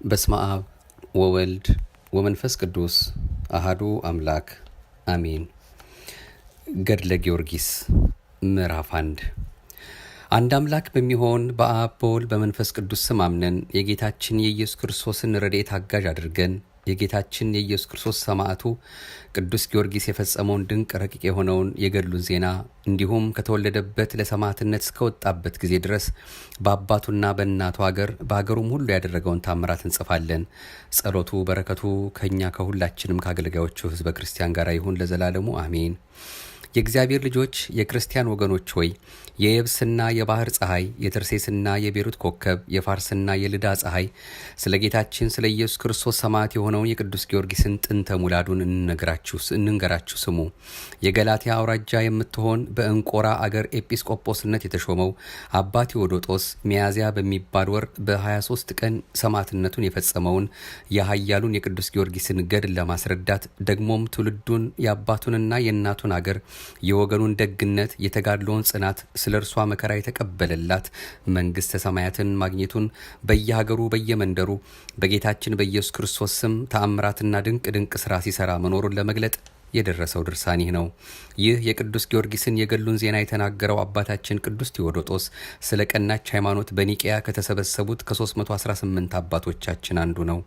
በስመ አብ ወወልድ ወመንፈስ ቅዱስ አሐዱ አምላክ አሜን። ገድለ ጊዮርጊስ ምዕራፍ 1 አንድ አምላክ በሚሆን በአብ በወልድ በመንፈስ ቅዱስ ስም አምነን የጌታችን የኢየሱስ ክርስቶስን ረድኤት አጋዥ አድርገን የጌታችን የኢየሱስ ክርስቶስ ሰማዕቱ ቅዱስ ጊዮርጊስ የፈጸመውን ድንቅ ረቂቅ የሆነውን የገድሉን ዜና እንዲሁም ከተወለደበት ለሰማዕትነት እስከወጣበት ጊዜ ድረስ በአባቱና በእናቱ ሀገር በሀገሩም ሁሉ ያደረገውን ታምራት እንጽፋለን። ጸሎቱ በረከቱ ከእኛ ከሁላችንም ከአገልጋዮቹ ሕዝበ ክርስቲያን ጋር ይሁን ለዘላለሙ አሜን። የእግዚአብሔር ልጆች የክርስቲያን ወገኖች ሆይ የየብስና የባህር ፀሐይ የተርሴስና የቤሩት ኮከብ የፋርስና የልዳ ፀሐይ ስለ ጌታችን ስለ ኢየሱስ ክርስቶስ ሰማዕት የሆነውን የቅዱስ ጊዮርጊስን ጥንተ ሙላዱን እንንገራችሁ ስሙ። የገላትያ አውራጃ የምትሆን በእንቆራ አገር ኤጲስቆጶስነት የተሾመው አባ ቴዎዶጦስ ሚያዝያ በሚባል ወር በ23 ቀን ሰማዕትነቱን የፈጸመውን የኃያሉን የቅዱስ ጊዮርጊስን ገድል ለማስረዳት ደግሞም ትውልዱን የአባቱንና የእናቱን አገር የወገኑን ደግነት የተጋድሎውን ጽናት ስለ እርሷ መከራ የተቀበለላት መንግሥተ ሰማያትን ማግኘቱን በየሀገሩ በየመንደሩ በጌታችን በኢየሱስ ክርስቶስ ስም ተአምራትና ድንቅ ሥራ ሲሰራ መኖሩን ለመግለጥ የደረሰው ድርሳን ይህ ነው። ይህ የቅዱስ ጊዮርጊስን የገድሉን ዜና የተናገረው አባታችን ቅዱስ ቴዎዶጦስ ስለ ቀናች ሃይማኖት በኒቅያ ከተሰበሰቡት ከ318 አባቶቻችን አንዱ ነው።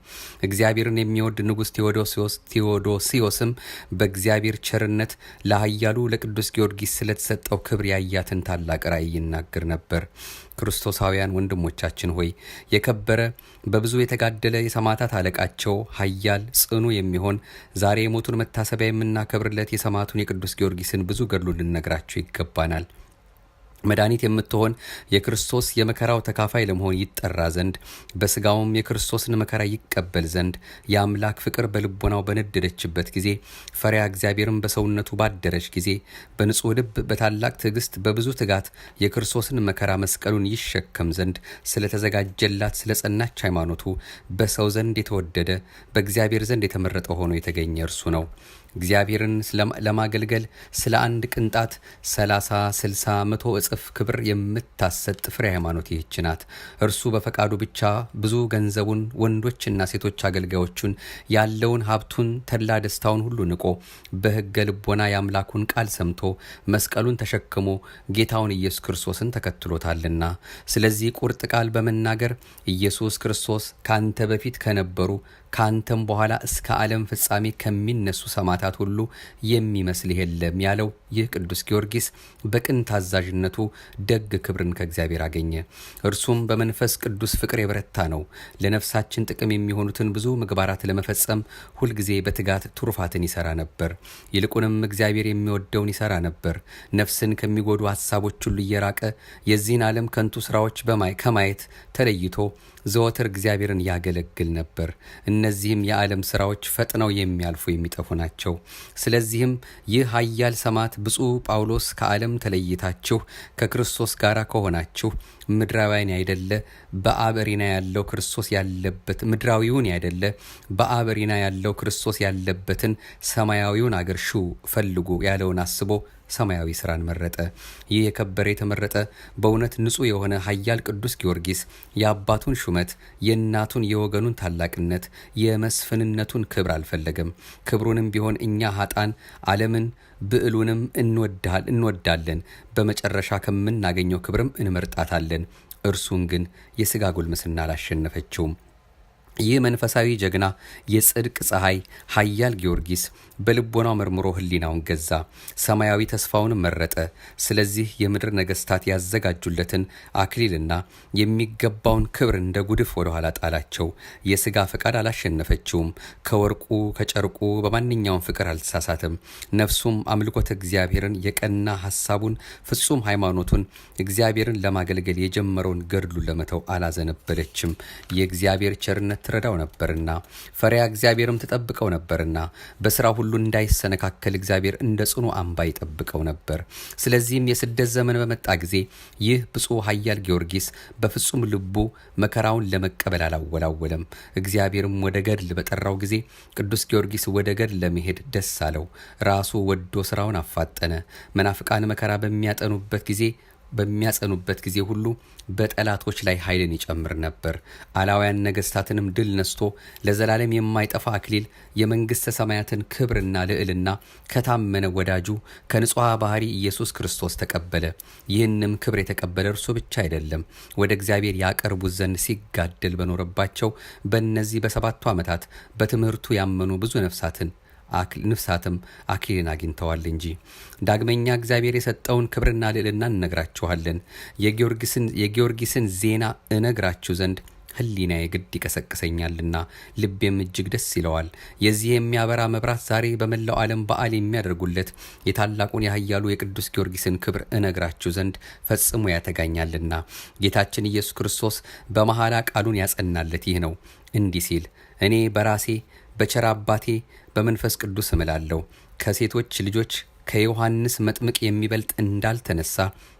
እግዚአብሔርን የሚወድ ንጉሥ ቴዎዶሲዮስም በእግዚአብሔር ቸርነት ለኃያሉ ለቅዱስ ጊዮርጊስ ስለተሰጠው ክብር ያያትን ታላቅ ራእይ ይናገር ነበር። ክርስቶሳውያን ወንድሞቻችን ሆይ የከበረ በብዙ የተጋደለ የሰማዕታት አለቃቸው ኃያል ጽኑ የሚሆን ዛሬ የሞቱን መታሰቢያ የምናከብርለት የሰማዕቱን የቅዱስ ጊዮርጊስን ብዙ ገድሉን ልንነግራችሁ ይገባናል። መድኃኒት የምትሆን የክርስቶስ የመከራው ተካፋይ ለመሆን ይጠራ ዘንድ በስጋውም የክርስቶስን መከራ ይቀበል ዘንድ የአምላክ ፍቅር በልቦናው በነደደችበት ጊዜ ፈሪያ እግዚአብሔርን በሰውነቱ ባደረች ጊዜ በንጹሕ ልብ በታላቅ ትዕግስት በብዙ ትጋት የክርስቶስን መከራ መስቀሉን ይሸከም ዘንድ ስለተዘጋጀላት ስለ ጸናች ሃይማኖቱ በሰው ዘንድ የተወደደ በእግዚአብሔር ዘንድ የተመረጠ ሆኖ የተገኘ እርሱ ነው። እግዚአብሔርን ለማገልገል ስለ አንድ ቅንጣት 30፣ 60፣ 100 እጥፍ ክብር የምታሰጥ ፍሬ ሃይማኖት ይህች ናት። እርሱ በፈቃዱ ብቻ ብዙ ገንዘቡን ወንዶችና ሴቶች አገልጋዮቹን ያለውን ሀብቱን ተድላ ደስታውን ሁሉ ንቆ በሕገ ልቦና የአምላኩን ቃል ሰምቶ መስቀሉን ተሸክሞ ጌታውን ኢየሱስ ክርስቶስን ተከትሎታልና። ስለዚህ ቁርጥ ቃል በመናገር ኢየሱስ ክርስቶስ ካንተ በፊት ከነበሩ ካንተም በኋላ እስከ ዓለም ፍጻሜ ከሚነሱ ሰማዕታት ሁሉ የሚመስልህ የለም ያለው ይህ ቅዱስ ጊዮርጊስ በቅን ታዛዥነቱ ደግ ክብርን ከእግዚአብሔር አገኘ። እርሱም በመንፈስ ቅዱስ ፍቅር የበረታ ነው። ለነፍሳችን ጥቅም የሚሆኑትን ብዙ ምግባራት ለመፈጸም ሁልጊዜ በትጋት ትሩፋትን ይሰራ ነበር። ይልቁንም እግዚአብሔር የሚወደውን ይሰራ ነበር። ነፍስን ከሚጎዱ ሀሳቦች ሁሉ እየራቀ የዚህን ዓለም ከንቱ ስራዎች ከማየት ተለይቶ ዘወትር እግዚአብሔርን ያገለግል ነበር። እነዚህም የዓለም ስራዎች ፈጥነው የሚያልፉ የሚጠፉ ናቸው። ስለዚህም ይህ ኃያል ሰማዕት ብፁዕ ጳውሎስ ከዓለም ተለይታችሁ ከክርስቶስ ጋር ከሆናችሁ ምድራዊውን ያይደለ በአበሪና ያለው ክርስቶስ ያለበት ምድራዊውን ያይደለ በአበሪና ያለው ክርስቶስ ያለበትን ሰማያዊውን አገር ሹ ፈልጉ ያለውን አስቦ ሰማያዊ ስራን መረጠ። ይህ የከበረ የተመረጠ በእውነት ንጹሕ የሆነ ኃያል ቅዱስ ጊዮርጊስ የአባቱን ሹመት የእናቱን የወገኑን ታላቅነት የመስፍንነቱን ክብር አልፈለገም። ክብሩንም ቢሆን እኛ ኃጣን ዓለምን ብዕሉንም እንወዳለን፣ በመጨረሻ ከምናገኘው ክብርም እንመርጣታለን። እርሱን ግን የሥጋ ጉልምስና አላሸነፈችውም። ይህ መንፈሳዊ ጀግና የጽድቅ ፀሐይ ኃያል ጊዮርጊስ በልቦናው መርምሮ ሕሊናውን ገዛ፣ ሰማያዊ ተስፋውን መረጠ። ስለዚህ የምድር ነገስታት ያዘጋጁለትን አክሊልና የሚገባውን ክብር እንደ ጉድፍ ወደ ኋላ ጣላቸው። የሥጋ ፈቃድ አላሸነፈችውም። ከወርቁ ከጨርቁ በማንኛውም ፍቅር አልተሳሳተም። ነፍሱም አምልኮተ እግዚአብሔርን የቀና ሐሳቡን ፍጹም ሃይማኖቱን እግዚአብሔርን ለማገልገል የጀመረውን ገድሉን ለመተው አላዘነበለችም። የእግዚአብሔር ቸርነት ትረዳው ነበርና ፈሪያ እግዚአብሔርም ተጠብቀው ነበርና በሥራ ሁሉ እንዳይሰነካከል እግዚአብሔር እንደ ጽኑ አምባ ይጠብቀው ነበር። ስለዚህም የስደት ዘመን በመጣ ጊዜ ይህ ብፁዕ ኃያል ጊዮርጊስ በፍጹም ልቡ መከራውን ለመቀበል አላወላወለም። እግዚአብሔርም ወደ ገድል በጠራው ጊዜ ቅዱስ ጊዮርጊስ ወደ ገድል ለመሄድ ደስ አለው። ራሱ ወዶ ስራውን አፋጠነ። መናፍቃን መከራ በሚያጠኑበት ጊዜ በሚያጸኑበት ጊዜ ሁሉ በጠላቶች ላይ ኃይልን ይጨምር ነበር። አላውያን ነገሥታትንም ድል ነስቶ ለዘላለም የማይጠፋ አክሊል የመንግሥተ ሰማያትን ክብርና ልዕልና ከታመነ ወዳጁ ከንጹሐ ባሕሪ ኢየሱስ ክርስቶስ ተቀበለ። ይህንም ክብር የተቀበለ እርሱ ብቻ አይደለም፣ ወደ እግዚአብሔር ያቀርቡት ዘንድ ሲጋደል በኖረባቸው በእነዚህ በ7 ዓመታት በትምህርቱ ያመኑ ብዙ ነፍሳትም አክሊልን አግኝተዋል እንጂ። ዳግመኛ እግዚአብሔር የሰጠውን ክብርና ልዕልና እንነግራችኋለን። የጊዮርጊስን ዜና እነግራችሁ ዘንድ ሕሊናዬ ግድ ይቀሰቅሰኛልና ልቤም እጅግ ደስ ይለዋል። የዚህ የሚያበራ መብራት ዛሬ በመላው ዓለም በዓል የሚያደርጉለት የታላቁን የኃያሉ የቅዱስ ጊዮርጊስን ክብር እነግራችሁ ዘንድ ፈጽሞ ያተጋኛልና ጌታችን ኢየሱስ ክርስቶስ በመሐላ ቃሉን ያጸናለት ይህ ነው፣ እንዲህ ሲል እኔ በራሴ በቸር አባቴ በመንፈስ ቅዱስ እምላለሁ ከሴቶች ልጆች ከዮሐንስ መጥምቅ የሚበልጥ እንዳልተነሳ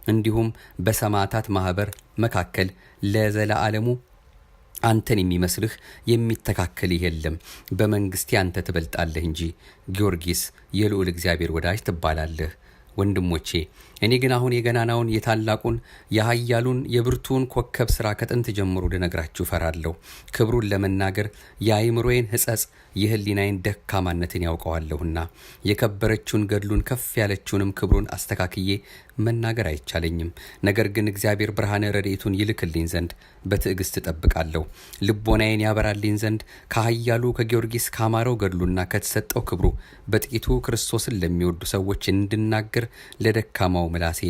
እንዲሁም በሰማዕታት ማኅበር መካከል ለዘለዓለሙ አንተን የሚመስልህ የሚተካከልህ የለም። በመንግስቴ አንተ ትበልጣለህ እንጂ ጊዮርጊስ የልዑል እግዚአብሔር ወዳጅ ትባላለህ። ወንድሞቼ እኔ ግን አሁን የገናናውን የታላቁን የኃያሉን የብርቱን ኮከብ ሥራ ከጥንት ጀምሮ ልነግራችሁ ፈራለሁ። ክብሩን ለመናገር የአእምሮዬን ሕጸጽ የሕሊናዬን ደካማነትን ያውቀዋለሁና የከበረችውን ገድሉን ከፍ ያለችውንም ክብሩን አስተካክዬ መናገር አይቻለኝም። ነገር ግን እግዚአብሔር ብርሃነ ረድኤቱን ይልክልኝ ዘንድ በትዕግስት እጠብቃለሁ። ልቦናዬን ያበራልኝ ዘንድ ከኃያሉ ከጊዮርጊስ ካማረው ገድሉና ከተሰጠው ክብሩ በጥቂቱ ክርስቶስን ለሚወዱ ሰዎች እንድናገር ለደካማው ምላሴ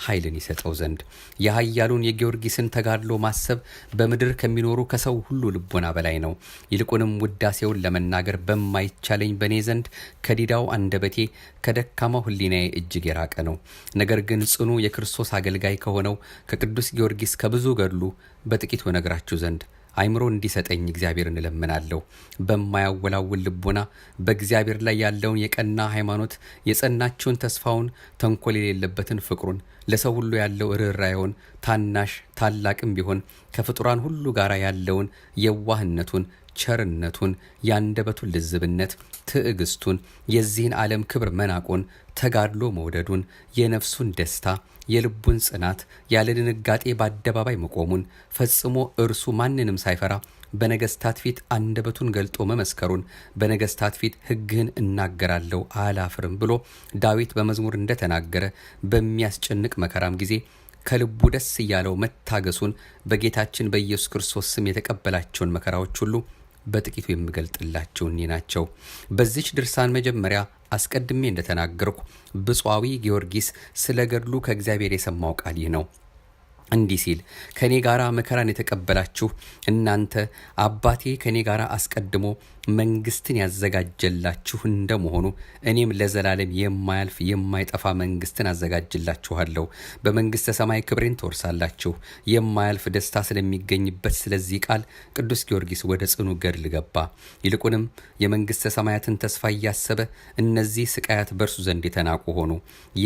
ኃይልን ይሰጠው ዘንድ የኃያሉን የጊዮርጊስን ተጋድሎ ማሰብ በምድር ከሚኖሩ ከሰው ሁሉ ልቦና በላይ ነው። ይልቁንም ውዳሴውን ለመናገር በማይቻለኝ በእኔ ዘንድ ከዲዳው አንደበቴ ከደካማው ሕሊናዬ እጅግ የራቀ ነው። ነገር ግን ጽኑ የክርስቶስ አገልጋይ ከሆነው ከቅዱስ ጊዮርጊስ ከብዙ ገድሉ በጥቂቱ እነግራችሁ ዘንድ አይምሮ እንዲሰጠኝ እግዚአብሔርን እለምናለሁ። በማያወላውል ልቦና በእግዚአብሔር ላይ ያለውን የቀና ሃይማኖት፣ የጸናችውን ተስፋውን፣ ተንኮል የሌለበትን ፍቅሩን፣ ለሰው ሁሉ ያለው ርኅራኄውን፣ ታናሽ ታላቅም ቢሆን ከፍጡራን ሁሉ ጋር ያለውን የዋህነቱን፣ ቸርነቱን፣ የአንደበቱን ልዝብነት፣ ትዕግስቱን፣ የዚህን ዓለም ክብር መናቆን፣ ተጋድሎ መውደዱን፣ የነፍሱን ደስታ፣ የልቡን ጽናት፣ ያለ ድንጋጤ በአደባባይ መቆሙን፣ ፈጽሞ እርሱ ማንንም ሳይፈራ በነገስታት ፊት አንደበቱን ገልጦ መመስከሩን፣ በነገስታት ፊት ሕግህን እናገራለሁ አላፍርም ብሎ ዳዊት በመዝሙር እንደተናገረ በሚያስጨንቅ መከራም ጊዜ ከልቡ ደስ እያለው መታገሱን፣ በጌታችን በኢየሱስ ክርስቶስ ስም የተቀበላቸውን መከራዎች ሁሉ በጥቂቱ የምገልጥላቸው እኔ ናቸው። በዚች ድርሳን መጀመሪያ አስቀድሜ እንደተናገርኩ ብፁዓዊ ጊዮርጊስ ስለ ገድሉ ከእግዚአብሔር የሰማው ቃል ይህ ነው። እንዲህ ሲል ከኔ ጋራ መከራን የተቀበላችሁ እናንተ አባቴ ከኔ ጋራ አስቀድሞ መንግስትን ያዘጋጀላችሁ እንደመሆኑ እኔም ለዘላለም የማያልፍ የማይጠፋ መንግስትን አዘጋጅላችኋለሁ። በመንግስተ ሰማይ ክብሬን ትወርሳላችሁ። የማያልፍ ደስታ ስለሚገኝበት ስለዚህ ቃል ቅዱስ ጊዮርጊስ ወደ ጽኑ ገድል ገባ። ይልቁንም የመንግስተ ሰማያትን ተስፋ እያሰበ እነዚህ ስቃያት በእርሱ ዘንድ የተናቁ ሆኑ።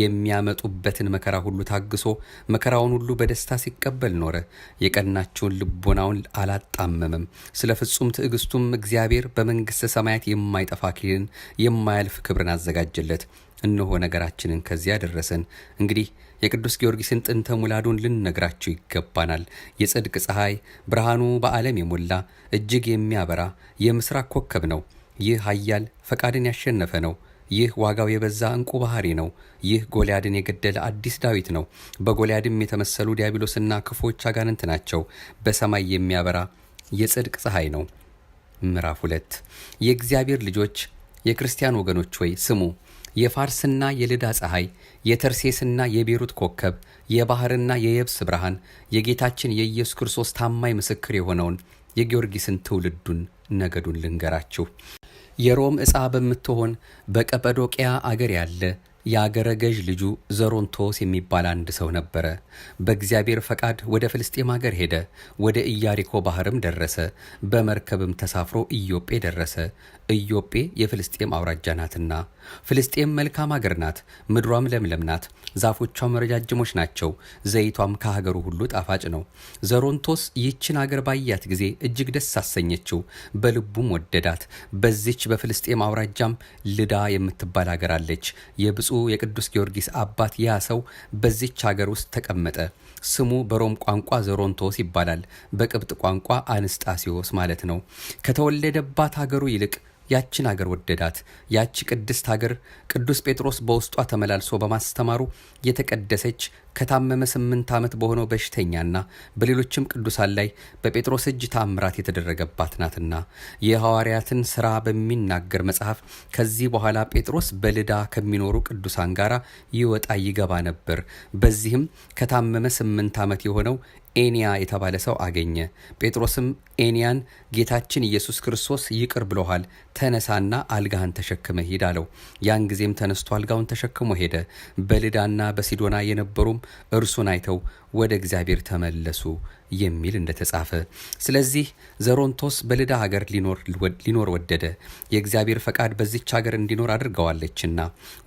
የሚያመጡበትን መከራ ሁሉ ታግሶ መከራውን ሁሉ በደስታ ሲቀበል ኖረ። የቀናቸውን ልቦናውን አላጣመመም። ስለ ፍጹም ትዕግስቱም እግዚአብሔር በመንግስተ ሰማያት የማይጠፋ አክሊልን የማያልፍ ክብርን አዘጋጀለት። እነሆ ነገራችንን ከዚያ ደረሰን። እንግዲህ የቅዱስ ጊዮርጊስን ጥንተ ሙላዱን ልንነግራችሁ ይገባናል። የጽድቅ ፀሐይ ብርሃኑ በዓለም የሞላ እጅግ የሚያበራ የምስራቅ ኮከብ ነው። ይህ ኃያል ፈቃድን ያሸነፈ ነው። ይህ ዋጋው የበዛ እንቁ ባህሪ ነው። ይህ ጎልያድን የገደለ አዲስ ዳዊት ነው። በጎልያድም የተመሰሉ ዲያብሎስና ክፉዎች አጋንንት ናቸው። በሰማይ የሚያበራ የጽድቅ ፀሐይ ነው። ምዕራፍ 2 የእግዚአብሔር ልጆች የክርስቲያን ወገኖች ሆይ ስሙ። የፋርስና የልዳ ፀሐይ፣ የተርሴስና የቤሩት ኮከብ፣ የባህርና የየብስ ብርሃን፣ የጌታችን የኢየሱስ ክርስቶስ ታማኝ ምስክር የሆነውን የጊዮርጊስን ትውልዱን ነገዱን ልንገራችሁ። የሮም ዕፃ በምትሆን በቀጰዶቅያ አገር ያለ የአገረ ገዥ ልጁ ዘሮንቶስ የሚባል አንድ ሰው ነበረ። በእግዚአብሔር ፈቃድ ወደ ፍልስጤም አገር ሄደ። ወደ ኢያሪኮ ባህርም ደረሰ። በመርከብም ተሳፍሮ ኢዮጴ ደረሰ። ኢዮጴ የፍልስጤም አውራጃ ናትና። ፍልስጤም መልካም አገር ናት፣ ምድሯም ለምለም ናት፣ ዛፎቿም ረጃጅሞች ናቸው፣ ዘይቷም ከሀገሩ ሁሉ ጣፋጭ ነው። ዘሮንቶስ ይህችን አገር ባያት ጊዜ እጅግ ደስ አሰኘችው፣ በልቡም ወደዳት። በዚች በፍልስጤም አውራጃም ልዳ የምትባል አገር አለች። የብፁዕ ብፁዕ የቅዱስ ጊዮርጊስ አባት ያ ሰው በዚች ሀገር ውስጥ ተቀመጠ። ስሙ በሮም ቋንቋ ዘሮንቶስ ይባላል። በቅብጥ ቋንቋ አንስጣሲዮስ ማለት ነው። ከተወለደባት ሀገሩ ይልቅ ያችን ሀገር ወደዳት። ያቺ ቅድስት ሀገር ቅዱስ ጴጥሮስ በውስጧ ተመላልሶ በማስተማሩ የተቀደሰች ከታመመ 8 ዓመት በሆነው በሽተኛና በሌሎችም ቅዱሳን ላይ በጴጥሮስ እጅ ታምራት የተደረገባት ናትና የሐዋርያትን ሥራ በሚናገር መጽሐፍ ከዚህ በኋላ ጴጥሮስ በልዳ ከሚኖሩ ቅዱሳን ጋር ይወጣ ይገባ ነበር። በዚህም ከታመመ 8 ዓመት የሆነው ኤንያ የተባለ ሰው አገኘ። ጴጥሮስም ኤንያን ጌታችን ኢየሱስ ክርስቶስ ይቅር ብሎሃል፣ ተነሳና አልጋህን ተሸክመ ሂድ አለው። ያን ጊዜም ተነስቶ አልጋውን ተሸክሞ ሄደ። በልዳና በሲዶና የነበሩም እርሱን አይተው ወደ እግዚአብሔር ተመለሱ የሚል እንደተጻፈ። ስለዚህ ዘሮንቶስ በልዳ ሀገር ሊኖር ወደደ። የእግዚአብሔር ፈቃድ በዚች ሀገር እንዲኖር አድርገዋለችና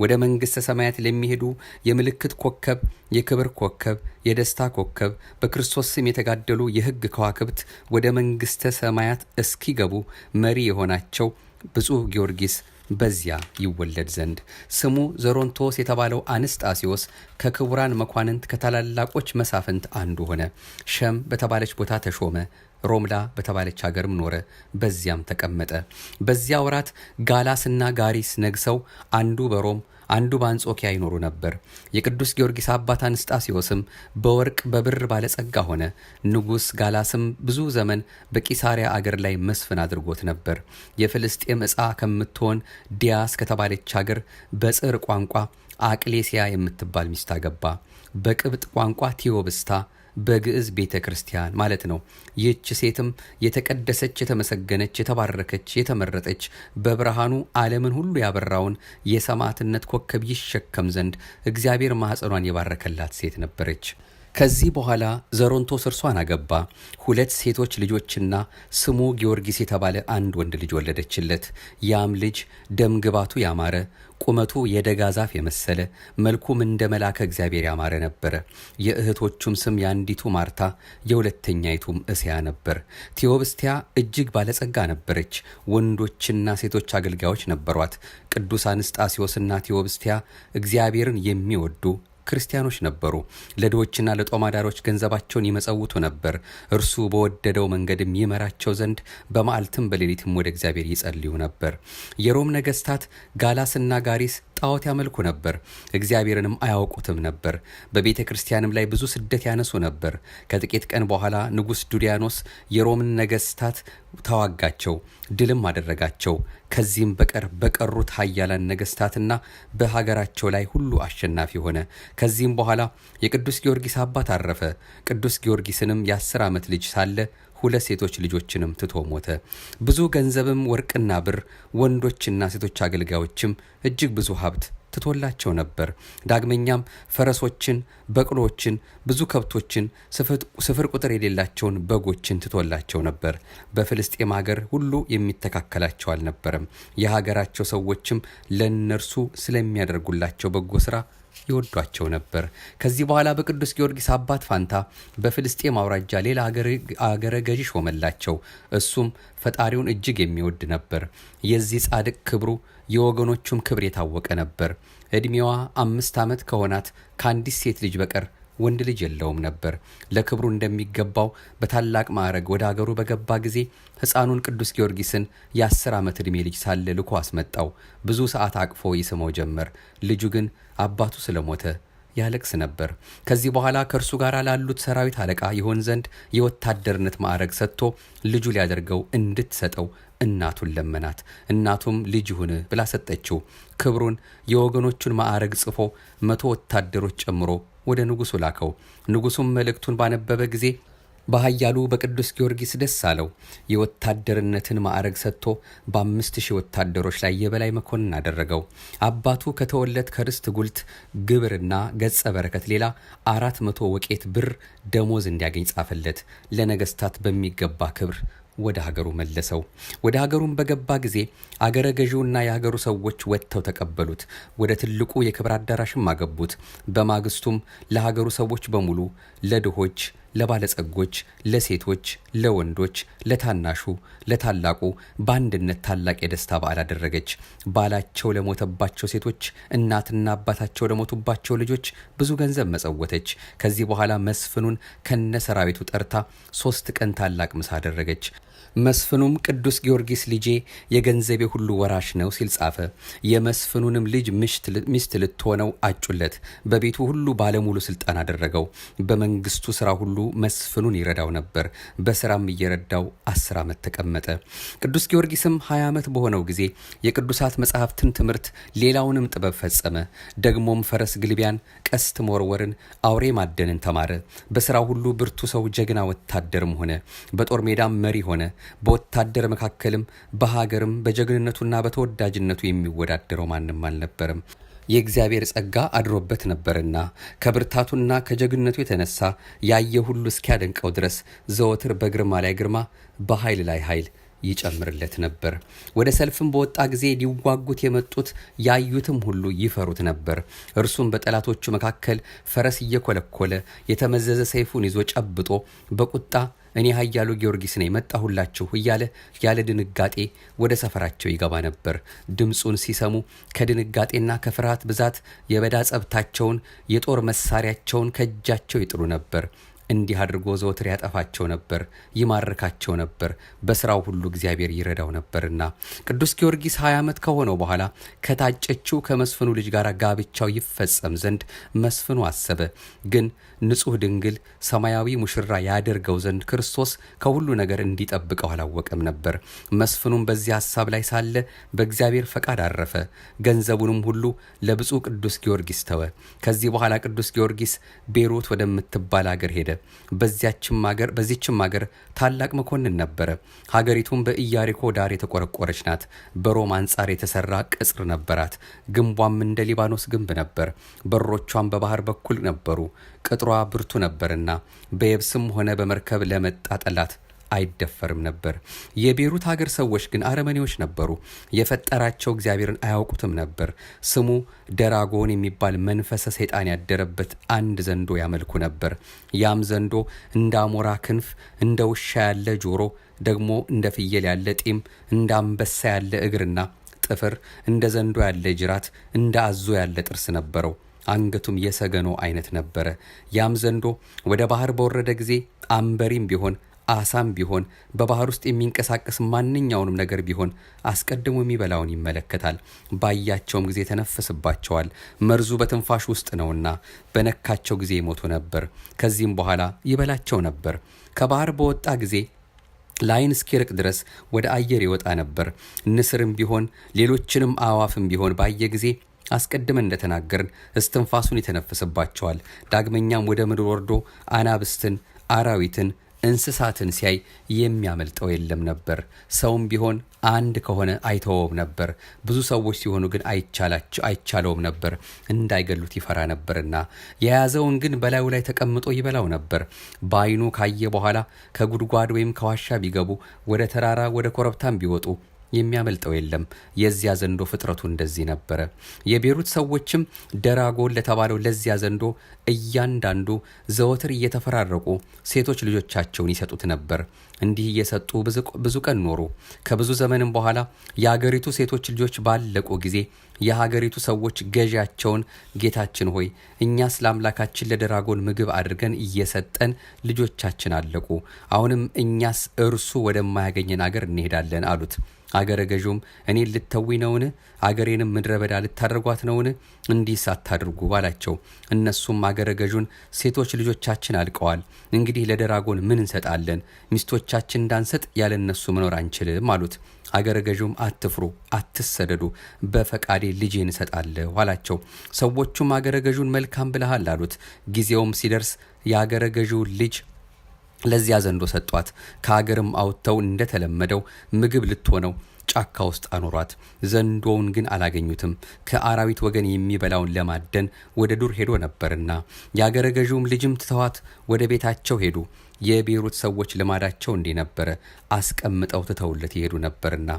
ወደ መንግሥተ ሰማያት ለሚሄዱ የምልክት ኮከብ፣ የክብር ኮከብ፣ የደስታ ኮከብ በክርስቶስ ስም የተጋደሉ የሕግ ከዋክብት ወደ መንግሥተ ሰማያት እስኪገቡ መሪ የሆናቸው ብፁዕ ጊዮርጊስ በዚያ ይወለድ ዘንድ ስሙ ዘሮንቶስ የተባለው አንስጣሲዮስ ከክቡራን መኳንንት ከታላላቆች መሳፍንት አንዱ ሆነ። ሸም በተባለች ቦታ ተሾመ። ሮምላ በተባለች ሀገርም ኖረ። በዚያም ተቀመጠ። በዚያ ወራት ጋላስና ጋሪስ ነግሰው አንዱ በሮም አንዱ በአንጾኪያ ይኖሩ ነበር። የቅዱስ ጊዮርጊስ አባት አንስጣሲዮስም በወርቅ በብር ባለጸጋ ሆነ። ንጉሥ ጋላስም ብዙ ዘመን በቂሳሪያ አገር ላይ መስፍን አድርጎት ነበር። የፍልስጤም ዕፃ ከምትሆን ዲያስ ከተባለች ሀገር በጽር ቋንቋ አቅሌሲያ የምትባል ሚስት አገባ። በቅብጥ ቋንቋ ቴዎብስታ፣ በግዕዝ ቤተ ክርስቲያን ማለት ነው። ይህች ሴትም የተቀደሰች፣ የተመሰገነች፣ የተባረከች፣ የተመረጠች በብርሃኑ ዓለምን ሁሉ ያበራውን የሰማዕትነት ኮከብ ይሸከም ዘንድ እግዚአብሔር ማኅፀኗን የባረከላት ሴት ነበረች። ከዚህ በኋላ ዘሮንቶስ እርሷን አገባ። 2 ሴቶች ልጆችና ስሙ ጊዮርጊስ የተባለ አንድ ወንድ ልጅ ወለደችለት። ያም ልጅ ደም ግባቱ ያማረ፣ ቁመቱ የደጋ ዛፍ የመሰለ፣ መልኩም እንደ መልአከ እግዚአብሔር ያማረ ነበረ። የእህቶቹም ስም የአንዲቱ ማርታ የሁለተኛይቱም እስያ ነበር። ቴዎብስቲያ እጅግ ባለጸጋ ነበረች። ወንዶችና ሴቶች አገልጋዮች ነበሯት። ቅዱስ አንስጣሲዮስና ቴዎብስቲያ እግዚአብሔርን የሚወዱ ክርስቲያኖች ነበሩ። ለድሆችና ለጦማዳሮች ገንዘባቸውን ይመጸውቱ ነበር። እርሱ በወደደው መንገድም ይመራቸው ዘንድ በመዓልትም በሌሊትም ወደ እግዚአብሔር ይጸልዩ ነበር። የሮም ነገስታት ጋላስና ጋሪስ ጣዖት ያመልኩ ነበር፣ እግዚአብሔርንም አያውቁትም ነበር። በቤተ ክርስቲያንም ላይ ብዙ ስደት ያነሱ ነበር። ከጥቂት ቀን በኋላ ንጉሥ ዱዲያኖስ የሮምን ነገስታት ተዋጋቸው፣ ድልም አደረጋቸው። ከዚህም በቀር በቀሩት ኃያላን ነገስታትና በሀገራቸው ላይ ሁሉ አሸናፊ ሆነ። ከዚህም በኋላ የቅዱስ ጊዮርጊስ አባት አረፈ። ቅዱስ ጊዮርጊስንም የ10 ዓመት ልጅ ሳለ 2 ሴቶች ልጆችንም ትቶ ሞተ። ብዙ ገንዘብም ወርቅና ብር፣ ወንዶችና ሴቶች አገልጋዮችም እጅግ ብዙ ሀብት ትቶላቸው ነበር። ዳግመኛም ፈረሶችን፣ በቅሎችን፣ ብዙ ከብቶችን፣ ስፍር ቁጥር የሌላቸውን በጎችን ትቶላቸው ነበር። በፍልስጤም ሀገር ሁሉ የሚተካከላቸው አልነበረም። የሀገራቸው ሰዎችም ለእነርሱ ስለሚያደርጉላቸው በጎ ስራ ይወዷቸው ነበር። ከዚህ በኋላ በቅዱስ ጊዮርጊስ አባት ፋንታ በፍልስጤም አውራጃ ሌላ አገረ ገዢ ሾመላቸው። እሱም ፈጣሪውን እጅግ የሚወድ ነበር። የዚህ ጻድቅ ክብሩ የወገኖቹም ክብር የታወቀ ነበር። ዕድሜዋ 5 ዓመት ከሆናት ከአንዲት ሴት ልጅ በቀር ወንድ ልጅ የለውም ነበር። ለክብሩ እንደሚገባው በታላቅ ማዕረግ ወደ አገሩ በገባ ጊዜ ሕፃኑን ቅዱስ ጊዮርጊስን የ10 ዓመት ዕድሜ ልጅ ሳለ ልኮ አስመጣው። ብዙ ሰዓት አቅፎ ይስመው ጀመር። ልጁ ግን አባቱ ስለሞተ ያለቅስ ነበር። ከዚህ በኋላ ከእርሱ ጋር ላሉት ሰራዊት አለቃ ይሆን ዘንድ የወታደርነት ማዕረግ ሰጥቶ ልጁ ሊያደርገው እንድትሰጠው እናቱን ለመናት። እናቱም ልጅ ይሁን ብላ ሰጠችው። ክብሩን የወገኖቹን ማዕረግ ጽፎ 100 ወታደሮች ጨምሮ ወደ ንጉሡ ላከው። ንጉሡም መልእክቱን ባነበበ ጊዜ በኃያሉ በቅዱስ ጊዮርጊስ ደስ አለው። የወታደርነትን ማዕረግ ሰጥቶ በ5000 ወታደሮች ላይ የበላይ መኮንን አደረገው። አባቱ ከተወለት ከርስት ጉልት ግብርና ገጸ በረከት ሌላ 400 ወቄት ብር ደሞዝ እንዲያገኝ ጻፈለት። ለነገስታት በሚገባ ክብር ወደ ሀገሩ መለሰው። ወደ ሀገሩም በገባ ጊዜ አገረ ገዢውና የሀገሩ ሰዎች ወጥተው ተቀበሉት። ወደ ትልቁ የክብር አዳራሽም አገቡት። በማግስቱም ለሀገሩ ሰዎች በሙሉ ለድሆች፣ ለባለጸጎች፣ ለሴቶች፣ ለወንዶች፣ ለታናሹ፣ ለታላቁ በአንድነት ታላቅ የደስታ በዓል አደረገች። ባላቸው ለሞተባቸው ሴቶች፣ እናትና አባታቸው ለሞቱባቸው ልጆች ብዙ ገንዘብ መጸወተች። ከዚህ በኋላ መስፍኑን ከነሰራዊቱ ጠርታ 3 ቀን ታላቅ ምሳ አደረገች። መስፍኑም ቅዱስ ጊዮርጊስ ልጄ የገንዘቤ ሁሉ ወራሽ ነው ሲል ጻፈ። የመስፍኑንም ልጅ ሚስት ልትሆነው አጩለት። በቤቱ ሁሉ ባለሙሉ ስልጣን አደረገው። በመንግስቱ ስራ ሁሉ መስፍኑን ይረዳው ነበር። በስራም እየረዳው 10 ዓመት ተቀመጠ። ቅዱስ ጊዮርጊስም 20 ዓመት በሆነው ጊዜ የቅዱሳት መጻሕፍትን ትምህርት ሌላውንም ጥበብ ፈጸመ። ደግሞም ፈረስ ግልቢያን፣ ቀስት መወርወርን፣ አውሬ ማደንን ተማረ። በስራው ሁሉ ብርቱ ሰው ጀግና ወታደርም ሆነ። በጦር ሜዳም መሪ ሆነ። በወታደር መካከልም በሀገርም በጀግንነቱና በተወዳጅነቱ የሚወዳደረው ማንም አልነበረም። የእግዚአብሔር ጸጋ አድሮበት ነበርና ከብርታቱና ከጀግንነቱ የተነሳ ያየ ሁሉ እስኪያደንቀው ድረስ ዘወትር በግርማ ላይ ግርማ፣ በኃይል ላይ ኃይል ይጨምርለት ነበር። ወደ ሰልፍም በወጣ ጊዜ ሊዋጉት የመጡት ያዩትም ሁሉ ይፈሩት ነበር። እርሱም በጠላቶቹ መካከል ፈረስ እየኮለኮለ የተመዘዘ ሰይፉን ይዞ ጨብጦ በቁጣ እኔ ኃያሉ ጊዮርጊስ ነኝ መጣሁላችሁ እያለ ያለ ድንጋጤ ወደ ሰፈራቸው ይገባ ነበር። ድምፁን ሲሰሙ ከድንጋጤና ከፍርሃት ብዛት የበዳ ጸብታቸውን፣ የጦር መሳሪያቸውን ከእጃቸው ይጥሉ ነበር። እንዲህ አድርጎ ዘወትር ያጠፋቸው ነበር፣ ይማርካቸው ነበር። በስራው ሁሉ እግዚአብሔር ይረዳው ነበርና ቅዱስ ጊዮርጊስ 20 ዓመት ከሆነው በኋላ ከታጨችው ከመስፍኑ ልጅ ጋር ጋብቻው ይፈጸም ዘንድ መስፍኑ አሰበ። ግን ንጹሕ ድንግል ሰማያዊ ሙሽራ ያደርገው ዘንድ ክርስቶስ ከሁሉ ነገር እንዲጠብቀው አላወቀም ነበር። መስፍኑም በዚህ ሐሳብ ላይ ሳለ በእግዚአብሔር ፈቃድ አረፈ። ገንዘቡንም ሁሉ ለብፁዕ ቅዱስ ጊዮርጊስ ተወ። ከዚህ በኋላ ቅዱስ ጊዮርጊስ ቤሩት ወደምትባል አገር ሄደ። በዚችም ሀገር ታላቅ መኮንን ነበረ። ሀገሪቱም በኢያሪኮ ዳር የተቆረቆረች ናት። በሮም አንጻር የተሰራ ቅጽር ነበራት። ግንቧም እንደ ሊባኖስ ግንብ ነበር። በሮቿም በባህር በኩል ነበሩ። ቅጥሯ ብርቱ ነበርና በየብስም ሆነ በመርከብ ለመጣ ጠላት አይደፈርም ነበር። የቤሩት ሀገር ሰዎች ግን አረመኔዎች ነበሩ። የፈጠራቸው እግዚአብሔርን አያውቁትም ነበር። ስሙ ደራጎን የሚባል መንፈሰ ሰይጣን ያደረበት አንድ ዘንዶ ያመልኩ ነበር። ያም ዘንዶ እንደ አሞራ ክንፍ፣ እንደ ውሻ ያለ ጆሮ፣ ደግሞ እንደ ፍየል ያለ ጢም፣ እንደ አንበሳ ያለ እግርና ጥፍር፣ እንደ ዘንዶ ያለ ጅራት፣ እንደ አዞ ያለ ጥርስ ነበረው። አንገቱም የሰገኖ አይነት ነበረ። ያም ዘንዶ ወደ ባህር በወረደ ጊዜ አንበሪም ቢሆን አሳም ቢሆን በባህር ውስጥ የሚንቀሳቀስ ማንኛውንም ነገር ቢሆን አስቀድሞ የሚበላውን ይመለከታል። ባያቸውም ጊዜ ተነፍስባቸዋል። መርዙ በትንፋሽ ውስጥ ነውና በነካቸው ጊዜ ይሞቱ ነበር። ከዚህም በኋላ ይበላቸው ነበር። ከባህር በወጣ ጊዜ ላይን እስኪርቅ ድረስ ወደ አየር ይወጣ ነበር። ንስርም ቢሆን ሌሎችንም አዕዋፍም ቢሆን ባየ ጊዜ አስቀድመን እንደተናገርን እስትንፋሱን ይተነፍስባቸዋል። ዳግመኛም ወደ ምድር ወርዶ አናብስትን፣ አራዊትን፣ እንስሳትን ሲያይ የሚያመልጠው የለም ነበር። ሰውም ቢሆን አንድ ከሆነ አይተወውም ነበር። ብዙ ሰዎች ሲሆኑ ግን አይቻለውም ነበር፣ እንዳይገሉት ይፈራ ነበርና። የያዘውን ግን በላዩ ላይ ተቀምጦ ይበላው ነበር። በዓይኑ ካየ በኋላ ከጉድጓድ ወይም ከዋሻ ቢገቡ፣ ወደ ተራራ ወደ ኮረብታም ቢወጡ የሚያመልጠው የለም። የዚያ ዘንዶ ፍጥረቱ እንደዚህ ነበረ። የቤሩት ሰዎችም ደራጎን ለተባለው ለዚያ ዘንዶ እያንዳንዱ ዘወትር እየተፈራረቁ ሴቶች ልጆቻቸውን ይሰጡት ነበር። እንዲህ እየሰጡ ብዙ ቀን ኖሩ። ከብዙ ዘመንም በኋላ የሀገሪቱ ሴቶች ልጆች ባለቁ ጊዜ የሀገሪቱ ሰዎች ገዢያቸውን ጌታችን ሆይ እኛስ ለአምላካችን ለደራጎን ምግብ አድርገን እየሰጠን ልጆቻችን አለቁ። አሁንም እኛስ እርሱ ወደማያገኘን አገር እንሄዳለን አሉት። አገረ ገዡም እኔን ልተዊ ነውን? አገሬንም ምድረ በዳ ልታደርጓት ነውን? እንዲህስ አታድርጉ አላቸው። እነሱም አገረ ገዡን ሴቶች ልጆቻችን አልቀዋል፣ እንግዲህ ለደራጎን ምን እንሰጣለን? ሚስቶቻችን እንዳንሰጥ ያለ እነሱ መኖር አንችልም አሉት። አገረ ገዡም አትፍሩ፣ አትሰደዱ፣ በፈቃዴ ልጄን እሰጣለሁ አላቸው። ሰዎቹም አገረ ገዡን መልካም ብለሃል አሉት። ጊዜውም ሲደርስ የአገረ ገዡ ልጅ ለዚያ ዘንዶ ሰጧት። ከሀገርም አውጥተው እንደተለመደው ምግብ ልትሆነው ጫካ ውስጥ አኖሯት። ዘንዶውን ግን አላገኙትም። ከአራዊት ወገን የሚበላውን ለማደን ወደ ዱር ሄዶ ነበርና። የአገረ ገዡም ልጅም ትተዋት ወደ ቤታቸው ሄዱ። የቤሩት ሰዎች ልማዳቸው እንዲህ ነበረ፣ አስቀምጠው ትተውለት ይሄዱ ነበርና።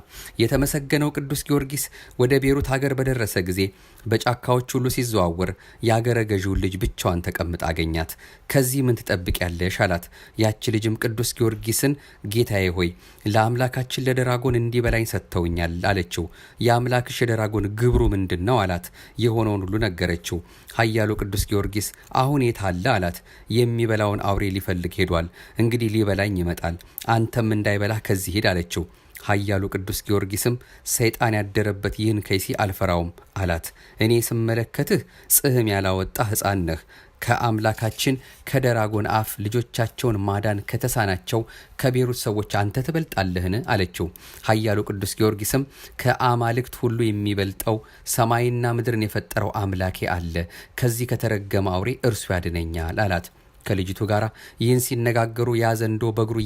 የተመሰገነው ቅዱስ ጊዮርጊስ ወደ ቤሩት ሀገር በደረሰ ጊዜ በጫካዎች ሁሉ ሲዘዋወር የአገረ ገዢውን ልጅ ብቻዋን ተቀምጣ አገኛት። ከዚህ ምን ትጠብቂያለሽ አላት። ያች ልጅም ቅዱስ ጊዮርጊስን ጌታዬ ሆይ ለአምላካችን ለደራጎን እንዲበላኝ ሰጥተውኛል አለችው። የአምላክሽ የደራጎን ግብሩ ምንድን ነው አላት። የሆነውን ሁሉ ነገረችው። ኃያሉ ቅዱስ ጊዮርጊስ አሁን የት አለ አላት። የሚበላውን አውሬ ሊፈልግ ሄዷል፣ እንግዲህ ሊበላኝ ይመጣል፣ አንተም እንዳይበላህ ከዚህ ሂድ አለችው። ኃያሉ ቅዱስ ጊዮርጊስም ሰይጣን ያደረበት ይህን ከይሲ አልፈራውም አላት። እኔ ስመለከትህ ጽሕም ያላወጣ ሕፃን ነህ። ከአምላካችን ከደራጎን አፍ ልጆቻቸውን ማዳን ከተሳናቸው ከቤሩት ሰዎች አንተ ትበልጣለህን አለችው። ኃያሉ ቅዱስ ጊዮርጊስም ከአማልክት ሁሉ የሚበልጠው ሰማይና ምድርን የፈጠረው አምላኬ አለ፣ ከዚህ ከተረገመ አውሬ እርሱ ያድነኛል አላት። ከልጅቱ ጋር ይህን ሲነጋገሩ ያ ዘንዶ በእግሩ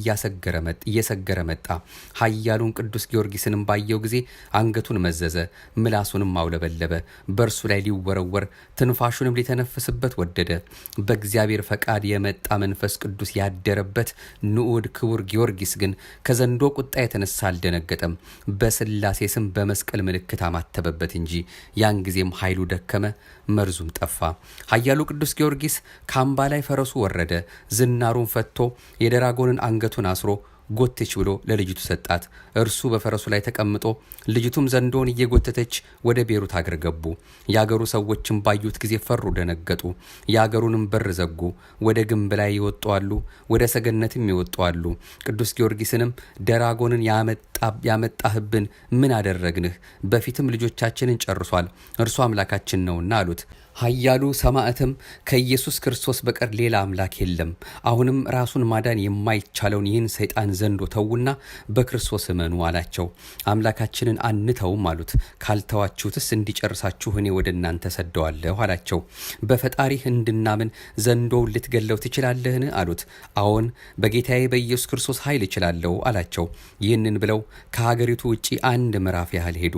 እየሰገረ መጣ። ኃያሉን ቅዱስ ጊዮርጊስንም ባየው ጊዜ አንገቱን መዘዘ፣ ምላሱንም አውለበለበ። በእርሱ ላይ ሊወረወር ትንፋሹንም ሊተነፍስበት ወደደ። በእግዚአብሔር ፈቃድ የመጣ መንፈስ ቅዱስ ያደረበት ንዑድ ክቡር ጊዮርጊስ ግን ከዘንዶ ቁጣ የተነሳ አልደነገጠም። በሥላሴ ስም በመስቀል ምልክት አማተበበት እንጂ። ያን ጊዜም ኃይሉ ደከመ፣ መርዙም ጠፋ። ኃያሉ ቅዱስ ጊዮርጊስ ከአምባ ላይ ፈረሱ ወረደ። ዝናሩን ፈቶ የደራጎንን አንገቱን አስሮ ጎትች ብሎ ለልጅቱ ሰጣት። እርሱ በፈረሱ ላይ ተቀምጦ ልጅቱም ዘንዶውን እየጎተተች ወደ ቤሩት ሀገር ገቡ። የአገሩ ሰዎችም ባዩት ጊዜ ፈሩ፣ ደነገጡ። የአገሩንም በር ዘጉ። ወደ ግንብ ላይ ይወጡ አሉ፣ ወደ ሰገነትም ይወጡ አሉ። ቅዱስ ጊዮርጊስንም ደራጎንን ያመጣህብን ምን አደረግንህ? በፊትም ልጆቻችንን ጨርሷል፣ እርሱ አምላካችን ነውና አሉት። ኃያሉ ሰማዕትም ከኢየሱስ ክርስቶስ በቀር ሌላ አምላክ የለም፣ አሁንም ራሱን ማዳን የማይቻለውን ይህን ሰይጣን ዘንዶ ተዉና በክርስቶስ እመኑ አላቸው። አምላካችንን አንተውም አሉት። ካልተዋችሁትስ እንዲጨርሳችሁ እኔ ወደ እናንተ ሰደዋለሁ አላቸው። በፈጣሪህ እንድናምን ዘንዶውን ልትገለው ትችላለህን አሉት። አዎን በጌታዬ በኢየሱስ ክርስቶስ ኃይል እችላለሁ አላቸው። ይህንን ብለው ከሀገሪቱ ውጪ አንድ ምዕራፍ ያህል ሄዱ።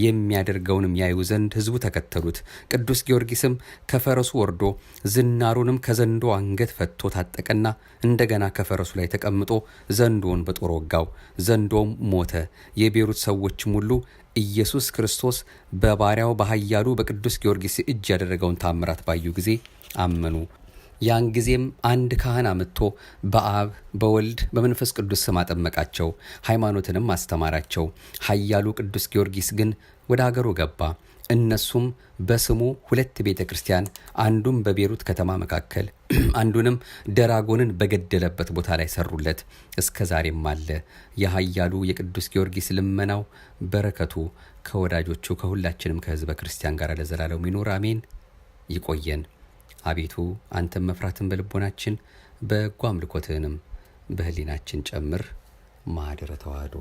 የሚያደርገውንም ያዩ ዘንድ ሕዝቡ ተከተሉት። ቅዱስ ጊዮርጊስም ከፈረሱ ወርዶ ዝናሩንም ከዘንዶ አንገት ፈቶ ታጠቀና እንደገና ከፈረሱ ላይ ተቀምጦ ዘንዶውን በጦር ወጋው። ዘንዶም ሞተ። የቤሩት ሰዎችም ሁሉ ኢየሱስ ክርስቶስ በባሪያው በኃያሉ በቅዱስ ጊዮርጊስ እጅ ያደረገውን ታምራት ባዩ ጊዜ አመኑ። ያን ጊዜም አንድ ካህን አምጥቶ በአብ በወልድ በመንፈስ ቅዱስ ስም አጠመቃቸው፣ ሃይማኖትንም አስተማራቸው። ኃያሉ ቅዱስ ጊዮርጊስ ግን ወደ አገሩ ገባ። እነሱም በስሙ 2 ቤተ ክርስቲያን፣ አንዱም በቤሩት ከተማ መካከል አንዱንም ደራጎንን በገደለበት ቦታ ላይ ሰሩለት። እስከ ዛሬም አለ። የኃያሉ የቅዱስ ጊዮርጊስ ልመናው በረከቱ ከወዳጆቹ ከሁላችንም ከሕዝበ ክርስቲያን ጋር ለዘላለም ይኖር አሜን። ይቆየን። አቤቱ አንተም መፍራትን በልቦናችን በጎ አምልኮትህንም በህሊናችን ጨምር። ማኅደረ ተዋሕዶ